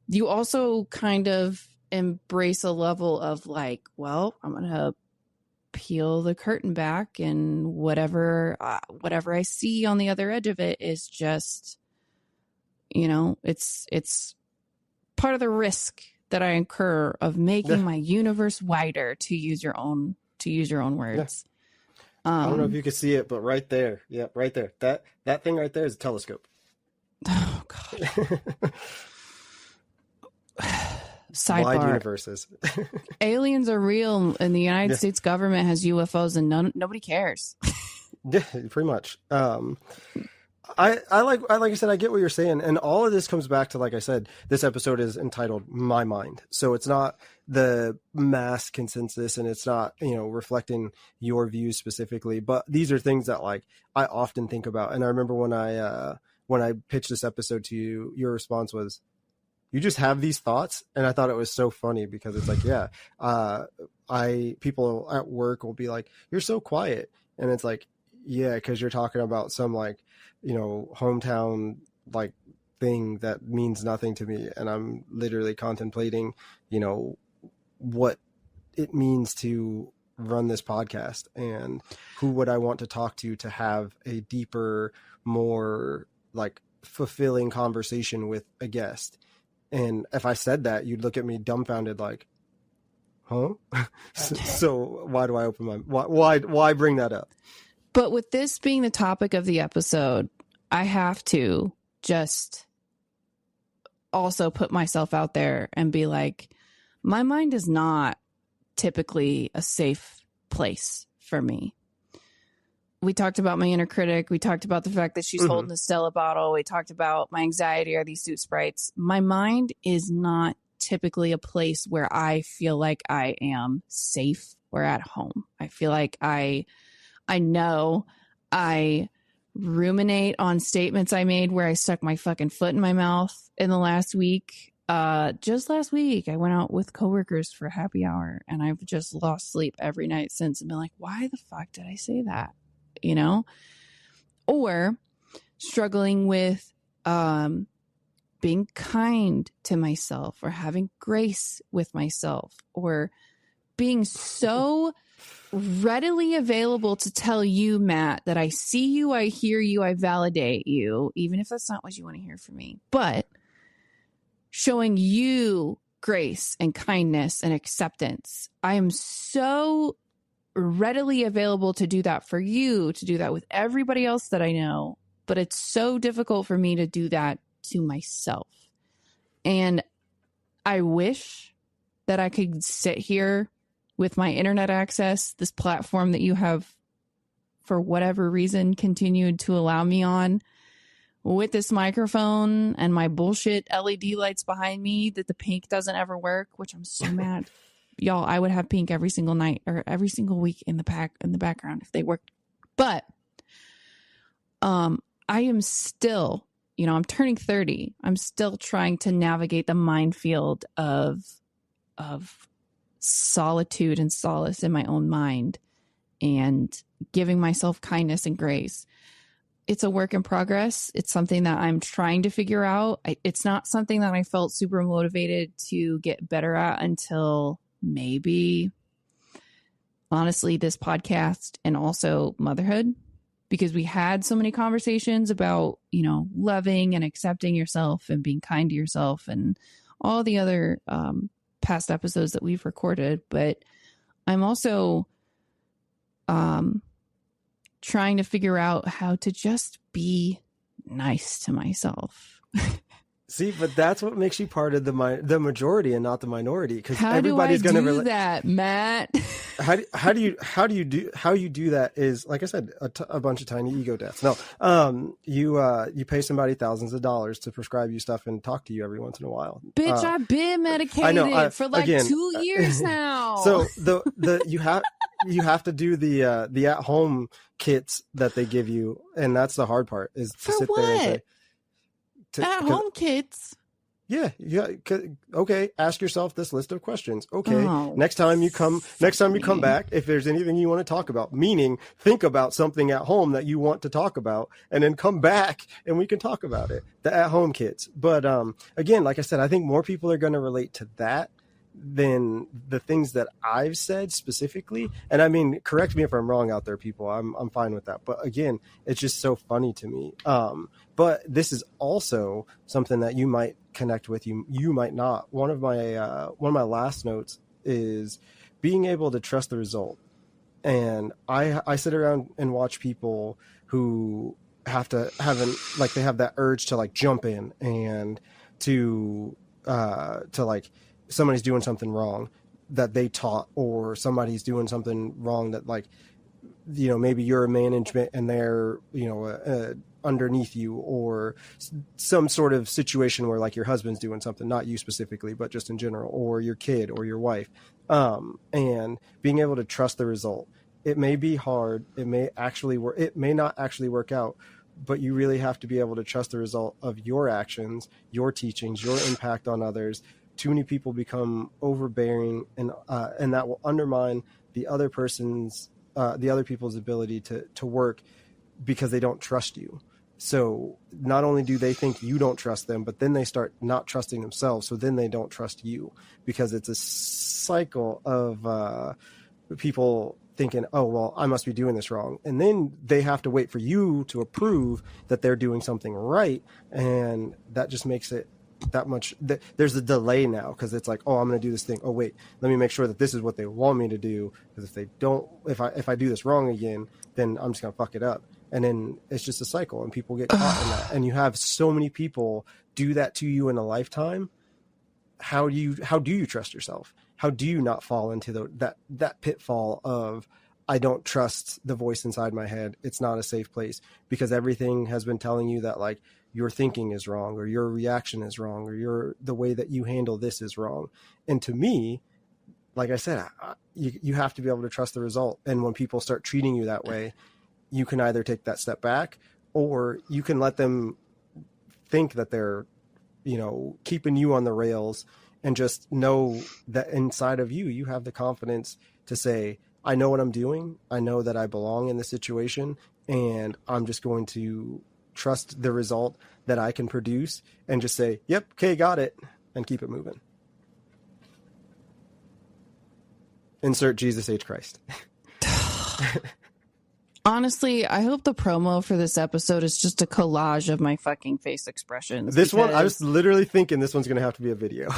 you also kind of embrace a level of like, well, I'm going to peel the curtain back, and whatever I see on the other edge of it is just, it's part of the risk that I incur of making my universe wider, to use your own words. I don't know if you can see it, but right there. Yeah, right there. That thing right there is a telescope. Oh, God. Sidebar. Wide universes. Aliens are real, and the United States government has UFOs, and nobody cares. Yeah, pretty much. I like I said, I get what you're saying, and all of this comes back to, like I said, this episode is entitled "My Mind," so it's not the mass consensus, and it's not reflecting your views specifically, but these are things that like I often think about. And I remember when I pitched this episode to you, your response was, "You just have these thoughts," and I thought it was so funny because it's like, people at work will be like, "You're so quiet," and it's like, yeah, because you're talking about some like hometown like thing that means nothing to me, and I'm literally contemplating what it means to run this podcast and who would I want to talk to have a deeper, more like fulfilling conversation with a guest. And if I said that, you'd look at me dumbfounded like, huh? So why do I open my why bring that up? But with this being the topic of the episode, I have to just also put myself out there and be like, my mind is not typically a safe place for me. We talked about my inner critic. We talked about the fact that she's holding a Stella bottle. We talked about my anxiety are these suit sprites. My mind is not typically a place where I feel like I am safe or at home. I feel like I know I ruminate on statements I made where I stuck my fucking foot in my mouth in the last week. Just last week, I went out with coworkers for happy hour, and I've just lost sleep every night since and been like, why the fuck did I say that? Or struggling with being kind to myself, or having grace with myself, or being so readily available to tell you, Matt, that I see you, I hear you, I validate you, even if that's not what you want to hear from me. But showing you grace and kindness and acceptance, I am so readily available to do that for you, to do that with everybody else that I know. But it's so difficult for me to do that to myself. And I wish that I could sit here with my internet access, this platform that you have, for whatever reason, continued to allow me on, with this microphone and my bullshit LED lights behind me, that the pink doesn't ever work, which I'm so mad. Y'all, I would have pink every single night or every single week in the background if they worked. But I am still, I'm turning 30. I'm still trying to navigate the minefield of solitude and solace in my own mind, and giving myself kindness and grace. it's a work in progress. It's something that I'm trying to figure out. It's not something that I felt super motivated to get better at until maybe, honestly, this podcast and also motherhood, because we had so many conversations about, loving and accepting yourself and being kind to yourself and all the other past episodes that we've recorded. But I'm also trying to figure out how to just be nice to myself. See, but that's what makes you part of the majority and not the minority, because everybody's going to do that, Matt. How you do that is, like I said, a bunch of tiny ego deaths. No, you pay somebody thousands of dollars to prescribe you stuff and talk to you every once in a while. Bitch, I've been medicated for like 2 years now. So you have to do the at home kits that they give you, and that's the hard part, is to sit there and say, at home kits. Yeah. Okay. Ask yourself this list of questions. Okay. Next time you come back, if there's anything you want to talk about, meaning think about something at home that you want to talk about, and then come back and we can talk about it. The at home kits. But again, like I said, I think more people are going to relate to that than the things that I've said specifically. And I mean, correct me if I'm wrong out there, people. I'm fine with that. But again, it's just so funny to me. But this is also something that you might connect with. You might not. One of my last notes is being able to trust the result. And I sit around and watch people who they have that urge to like jump in and to like, somebody's doing something wrong that they taught, or somebody's doing something wrong that, like, maybe you're a management and they're, underneath you, or some sort of situation where like your husband's doing something, not you specifically, but just in general, or your kid or your wife. And being able to trust the result. It may be hard. It may actually work. It may not actually work out, but you really have to be able to trust the result of your actions, your teachings, your impact on others. Too many people become overbearing, and that will undermine the other people's ability to work, because they don't trust you. So not only do they think you don't trust them, but then they start not trusting themselves. So then they don't trust you, because it's a cycle of people thinking, oh, well, I must be doing this wrong. And then they have to wait for you to approve that they're doing something right. And that just makes it that much. There's a delay now, because it's like, oh, I'm going to do this thing. Oh, wait, let me make sure that this is what they want me to do. Because if I do this wrong again, then I'm just going to fuck it up. And then it's just a cycle, and people get caught in that. And you have so many people do that to you in a lifetime. How do you trust yourself? How do you not fall into that pitfall of, I don't trust the voice inside my head. It's not a safe place, because everything has been telling you that, like, your thinking is wrong, or your reaction is wrong, or the way that you handle this is wrong. And to me, like I said, you have to be able to trust the result. And when people start treating you that way, you can either take that step back, or you can let them think that they're, keeping you on the rails, and just know that inside of you, you have the confidence to say, I know what I'm doing. I know that I belong in this situation, and I'm just going to trust the result that I can produce, and just say, yep, okay, got it, and keep it moving. Insert Jesus H. Christ. Honestly, I hope the promo for this episode is just a collage of my fucking face expressions. This one, I was literally thinking this one's going to have to be a video.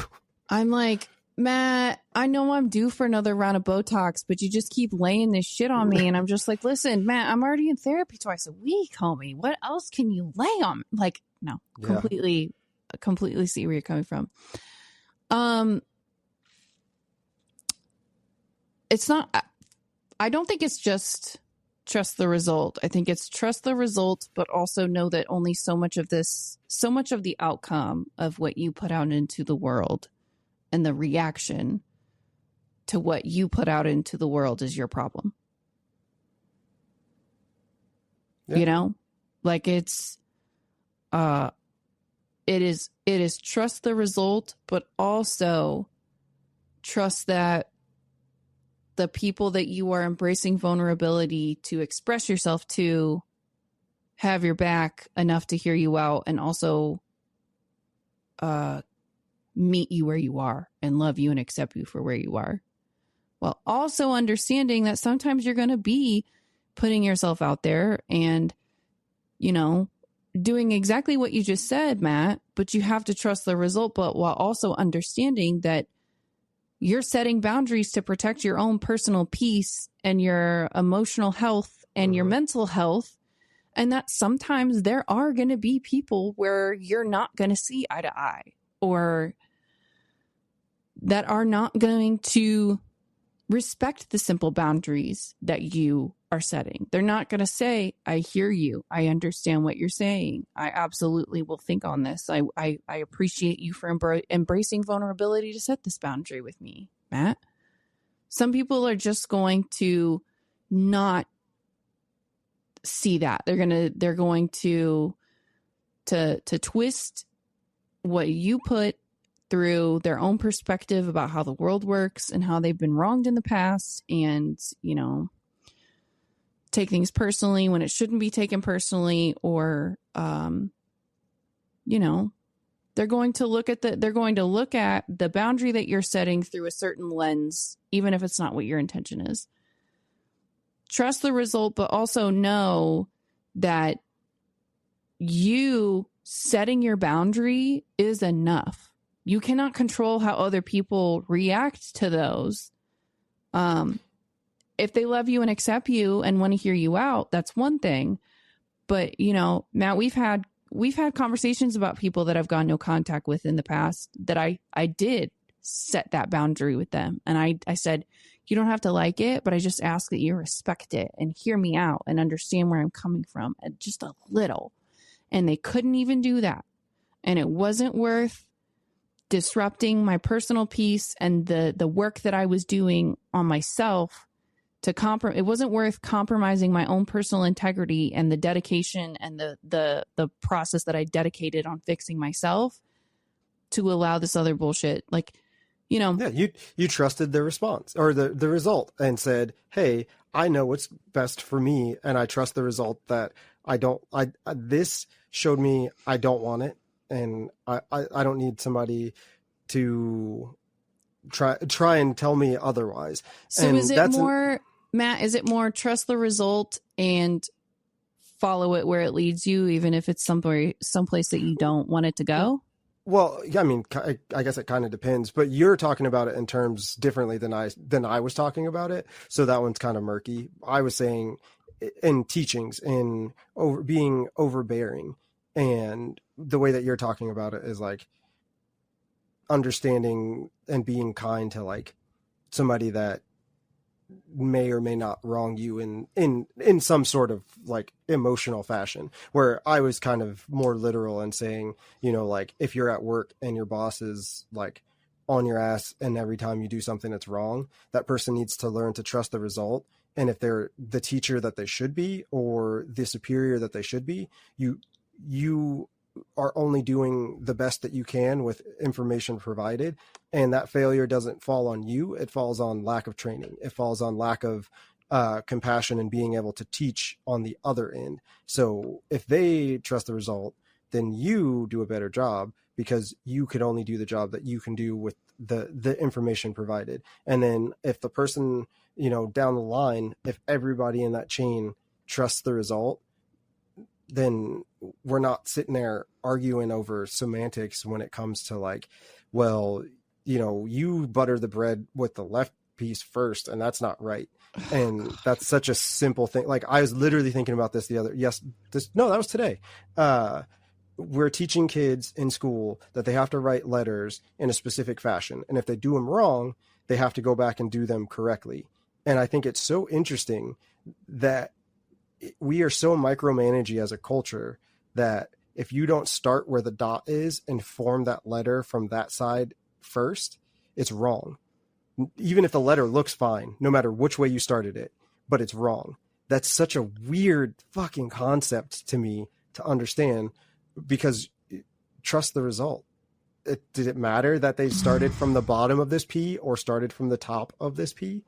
I'm like, Matt, I know I'm due for another round of Botox, but you just keep laying this shit on me. And I'm just like, listen, Matt, I'm already in therapy twice a week, homie. What else can you lay on? Like, no, completely see where you're coming from. It's not, I don't think it's just trust the result. I think it's trust the result, but also know that only so much of the outcome of what you put out into the world and the reaction to what you put out into the world is your problem. Yeah. Like it is trust the result, but also trust that the people that you are embracing vulnerability to express yourself to have your back enough to hear you out and also meet you where you are and love you and accept you for where you are, while also understanding that sometimes you're going to be putting yourself out there and, you know, doing exactly what you just said, Matt, but you have to trust the result, but while also understanding that you're setting boundaries to protect your own personal peace and your emotional health and your mental health. And that sometimes there are going to be people where you're not going to see eye to eye, or that are not going to respect the simple boundaries that you are setting. They're not going to say, I hear you. I understand what you're saying. I absolutely will think on this. I appreciate you for embracing vulnerability to set this boundary with me, Matt. Some people are just going to not see that. They're going to twist what you put through their own perspective about how the world works and how they've been wronged in the past, and, you know, take things personally when it shouldn't be taken personally, or, you know, they're going to look at the boundary that you're setting through a certain lens, even if it's not what your intention is. Trust the result, but also know that you setting your boundary is enough. You cannot control how other people react to those. If they love you and accept you and want to hear you out, that's one thing. But, you know, Matt, we've had conversations about people that I've gone no contact with in the past that I did set that boundary with them. And I said, you don't have to like it, but I just ask that you respect it and hear me out and understand where I'm coming from, and just a little. And they couldn't even do that. And it wasn't worth disrupting my personal peace and the work that I was doing on myself to it wasn't worth compromising my own personal integrity and the dedication and the process that I dedicated on fixing myself to allow this other bullshit. Like, you know, yeah, you trusted the response or the result and said, hey, I know what's best for me, and I trust the result that this showed me I don't want it. And I don't need somebody to try and tell me otherwise. So and is it more, Matt, is it more trust the result and follow it where it leads you, even if it's someplace that you don't want it to go? Well, I mean, I guess it kind of depends, but you're talking about it in terms differently than I was talking about it. So that one's kind of murky. I was saying in teachings, in being overbearing. And the way that you're talking about it is like understanding and being kind to like somebody that may or may not wrong you in some sort of like emotional fashion, where I was kind of more literal and saying, you know, like if you're at work and your boss is like on your ass and every time you do something that's wrong, that person needs to learn to trust the result. And if they're the teacher that they should be or the superior that they should be, you are only doing the best that you can with information provided. And that failure doesn't fall on you. It falls on lack of training. It falls on lack of compassion and being able to teach on the other end. So if they trust the result, then you do a better job because you could only do the job that you can do with the information provided. And then if the person, you know, down the line, if everybody in that chain trusts the result, then we're not sitting there arguing over semantics when it comes to like, well, you know, you butter the bread with the left piece first, and that's not right. And that's such a simple thing. Like I was literally thinking about this that was today. We're teaching kids in school that they have to write letters in a specific fashion. And if they do them wrong, they have to go back and do them correctly. And I think it's so interesting that we are so micromanagey as a culture that if you don't start where the dot is and form that letter from that side first, it's wrong. Even if the letter looks fine, no matter which way you started it, but it's wrong. That's such a weird fucking concept to me to understand, because trust the result. Did it matter that they started from the bottom of this P or started from the top of this P?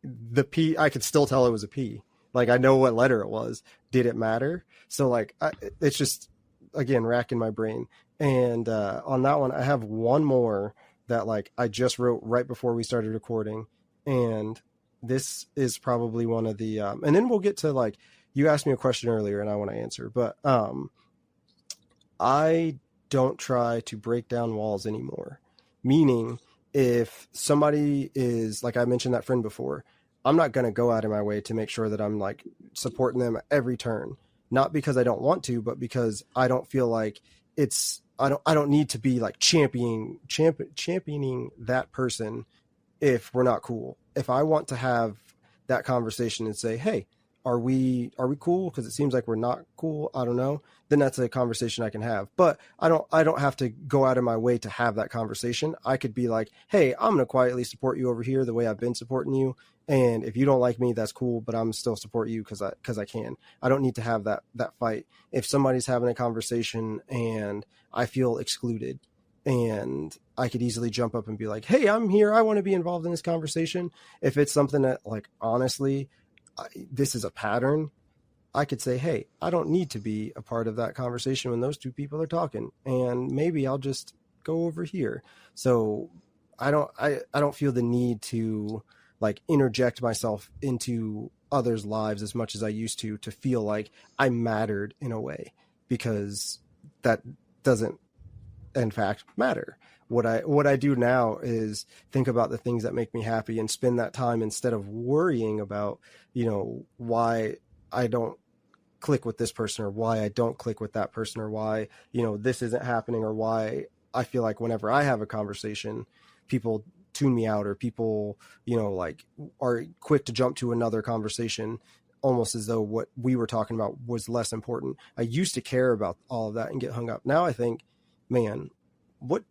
The P, I could still tell it was a P. Like, I know what letter it was. Did it matter? So like, it's just, again, racking my brain. And on that one, I have one more that like I just wrote right before we started recording. And this is probably one of the, and then we'll get to like, you asked me a question earlier and I want to answer, but I don't try to break down walls anymore. Meaning, if somebody is, like I mentioned that friend before, I'm not going to go out of my way to make sure that I'm like supporting them at every turn. Not because I don't want to, but because I don't feel like I don't need to be like championing that person if we're not cool. If I want to have that conversation and say, hey, are we cool? Because it seems like we're not cool. I don't know. Then that's a conversation I can have. But I don't have to go out of my way to have that conversation. I could be like, hey, I'm going to quietly support you over here the way I've been supporting you. And if you don't like me, that's cool, but I'm still support you because I can. I don't need to have that fight. If somebody's having a conversation and I feel excluded, and I could easily jump up and be like, hey, I'm here. I want to be involved in this conversation. If it's something that, like, honestly, this is a pattern, I could say, hey, I don't need to be a part of that conversation when those two people are talking, and maybe I'll just go over here. So I don't feel the need to like interject myself into others' lives as much as I used to feel like I mattered in a way, because that doesn't in fact matter. What I do now is think about the things that make me happy and spend that time instead of worrying about, why I don't click with this person or why I don't click with that person or why, this isn't happening or why I feel like whenever I have a conversation, people tune me out or people, like are quick to jump to another conversation almost as though what we were talking about was less important. I used to care about all of that and get hung up. Now I think, man, what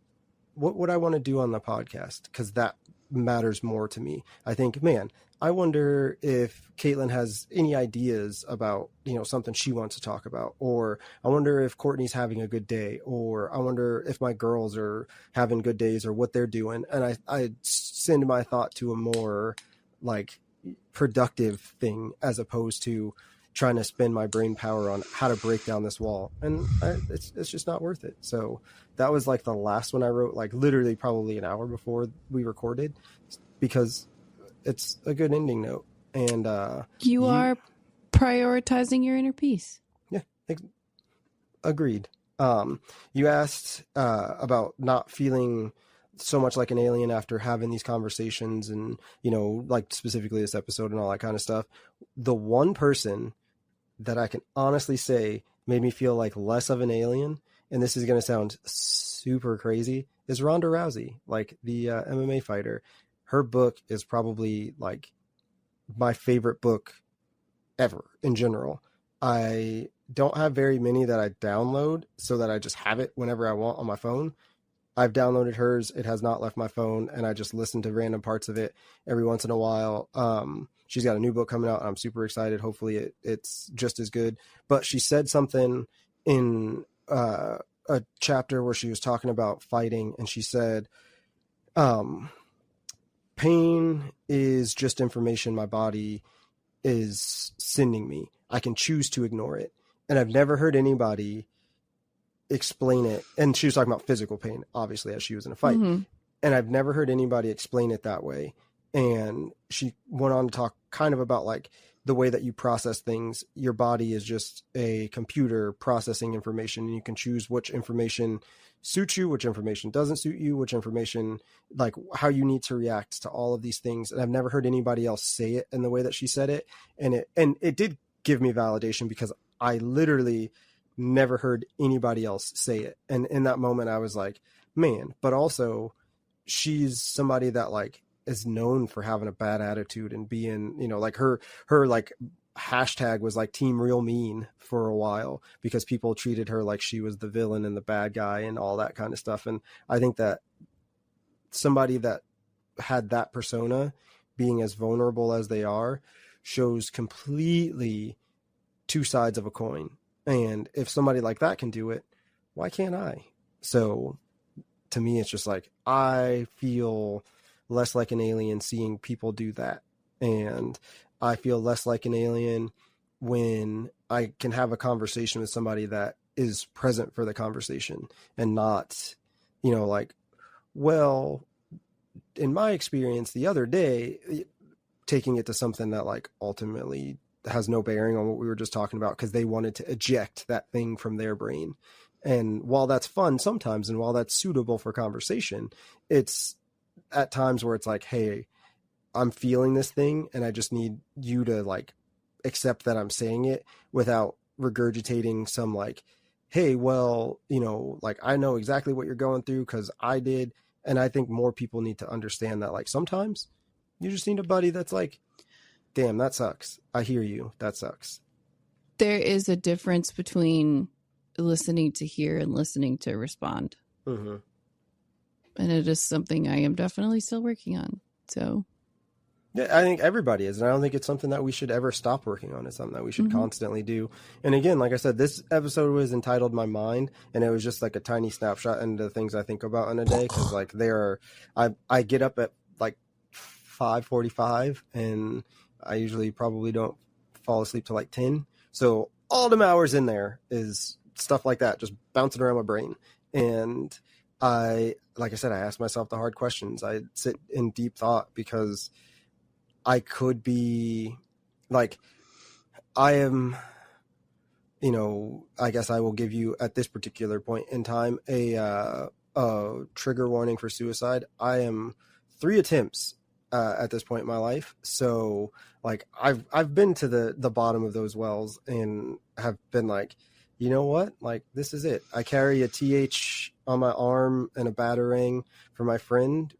would I want to do on the podcast? Because that matters more to me. I think, man, I wonder if Kaitlin has any ideas about, something she wants to talk about, or I wonder if Courtney's having a good day, or I wonder if my girls are having good days or what they're doing. And I send my thought to a more like productive thing as opposed to trying to spend my brain power on how to break down this wall. And it's just not worth it. So that was like the last one I wrote, like literally probably an hour before we recorded, because it's a good ending note. And you are prioritizing your inner peace. Yeah, agreed. You asked about not feeling so much like an alien after having these conversations and, like specifically this episode and all that kind of stuff. The one person that I can honestly say made me feel like less of an alien, and this is going to sound super crazy, is Ronda Rousey, like the MMA fighter. Her book is probably like my favorite book ever in general. I don't have very many that I download so that I just have it whenever I want on my phone. I've downloaded hers. It has not left my phone, and I just listen to random parts of it every once in a while. She's got a new book coming out, and I'm super excited. Hopefully it's just as good. But she said something in a chapter where she was talking about fighting, and she said, pain is just information my body is sending me. I can choose to ignore it. And I've never heard anybody explain it. And she was talking about physical pain, obviously, as she was in a fight. Mm-hmm. And I've never heard anybody explain it that way. And she went on to talk kind of about like the way that you process things. Your body is just a computer processing information, and you can choose which information suits you, which information doesn't suit you, which information, like how you need to react to all of these things. And I've never heard anybody else say it in the way that she said it. And it did give me validation, because I literally never heard anybody else say it. And in that moment I was like, man, but also she's somebody that like is known for having a bad attitude and being, like her like hashtag was like team real mean for a while, because people treated her like she was the villain and the bad guy and all that kind of stuff. And I think that somebody that had that persona being as vulnerable as they are shows completely two sides of a coin. And if somebody like that can do it, why can't I? So to me, it's just like, I feel less like an alien seeing people do that. And I feel less like an alien when I can have a conversation with somebody that is present for the conversation and not, like, well, in my experience the other day, taking it to something that like ultimately has no bearing on what we were just talking about because they wanted to eject that thing from their brain. And while that's fun sometimes, and while that's suitable for conversation, it's at times where it's like, hey, I'm feeling this thing and I just need you to like accept that I'm saying it without regurgitating some like, hey, well, like I know exactly what you're going through because I did. And I think more people need to understand that like sometimes you just need a buddy that's like, damn, that sucks. I hear you. That sucks. There is a difference between listening to hear and listening to respond. Mm-hmm. And it is something I am definitely still working on. So, yeah, I think everybody is. And I don't think it's something that we should ever stop working on. It's something that we should constantly do. And again, like I said, this episode was entitled My Mind. And it was just like a tiny snapshot into the things I think about in a day. Because like I get up at like 5:45 and I usually probably don't fall asleep till like 10. So all them hours in there is stuff like that, just bouncing around my brain. And like I said, I ask myself the hard questions. I sit in deep thought because I could be like, I am, I guess I will give you at this particular point in time a trigger warning for suicide. I am 3 attempts at this point in my life. So like I've been to the bottom of those wells and have been like, you know what? Like, this is it. I carry a TH on my arm and a batarang for my friend,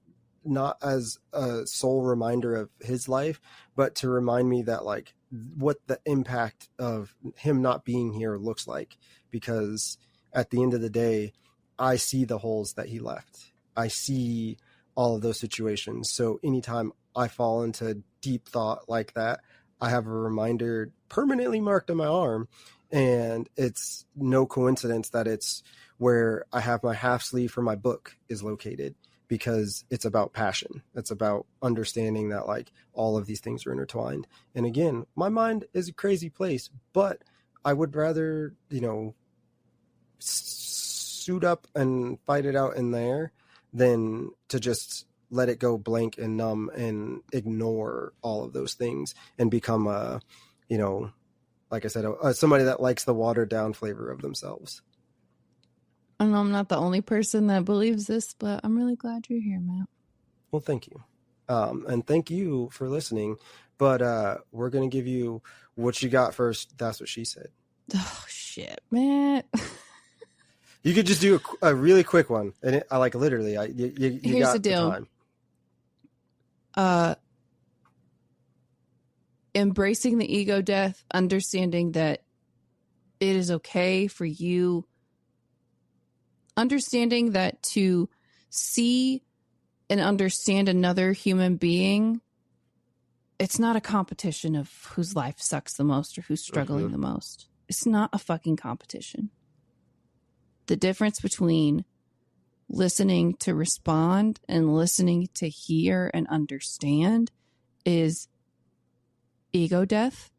not as a sole reminder of his life, but to remind me that like what the impact of him not being here looks like. Because at the end of the day, I see the holes that he left. I see all of those situations. So anytime I fall into deep thought like that, I have a reminder permanently marked on my arm. And it's no coincidence that it's where I have my half sleeve for my book is located, because it's about passion. It's about understanding that like all of these things are intertwined. And again, my mind is a crazy place, but I would rather, suit up and fight it out in there than to just let it go blank and numb and ignore all of those things and become like I said, somebody that likes the watered down flavor of themselves. I know I'm not the only person that believes this, but I'm really glad you're here, Matt. Well, thank you. And thank you for listening. But we're going to give you what you got first. That's what she said. Oh, shit, Matt. You could just do a really quick one. And I like literally, you Here's got the deal. time. Embracing the ego death, understanding that it is okay for you, understanding that to see and understand another human being, it's not a competition of whose life sucks the most or who's struggling the most. It's not a fucking competition. The difference between listening to respond and listening to hear and understand is ego death.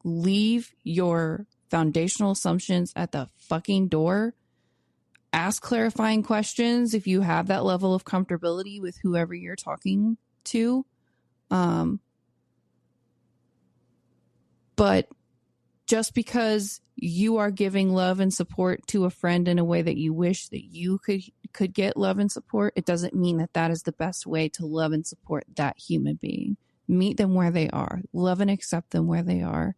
Leave your foundational assumptions at the fucking door. Ask clarifying questions if you have that level of comfortability with whoever you're talking to. But just because you are giving love and support to a friend in a way that you wish that you could get love and support, it doesn't mean that that is the best way to love and support that human being. Meet them where they are. Love and accept them where they are.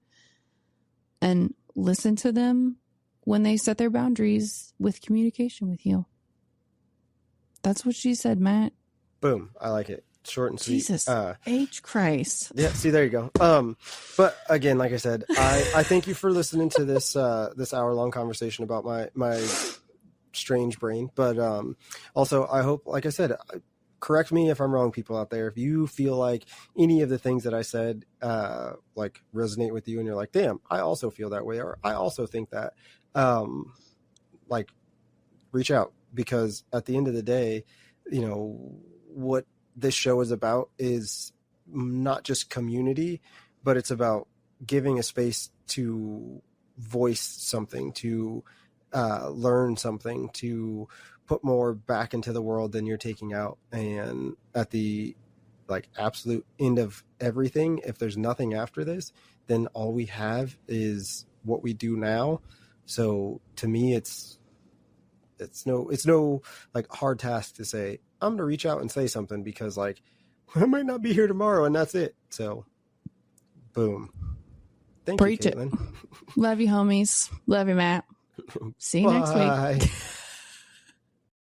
And listen to them when they set their boundaries with communication with you. That's what she said, Matt. Boom. I like it. Short and sweet. Jesus H. Christ. Yeah, see, there you go. But again, like I said, I thank you for listening to this this hour-long conversation about my strange brain. But also, I hope, like I said, correct me if I'm wrong, people out there. If you feel like any of the things that I said like resonate with you and you're like, damn, I also feel that way, or I also think that, like, reach out, because at the end of the day, what this show is about is not just community, but it's about giving a space to voice something, to learn something, to put more back into the world than you're taking out. And at the like absolute end of everything, if there's nothing after this, then all we have is what we do now. So to me, it's no like hard task to say, I'm going to reach out and say something, because like I might not be here tomorrow and that's it. So boom. Thank Preach you, it. Kaitlin. Love you, homies. Love you, Matt. See you next week. Bye.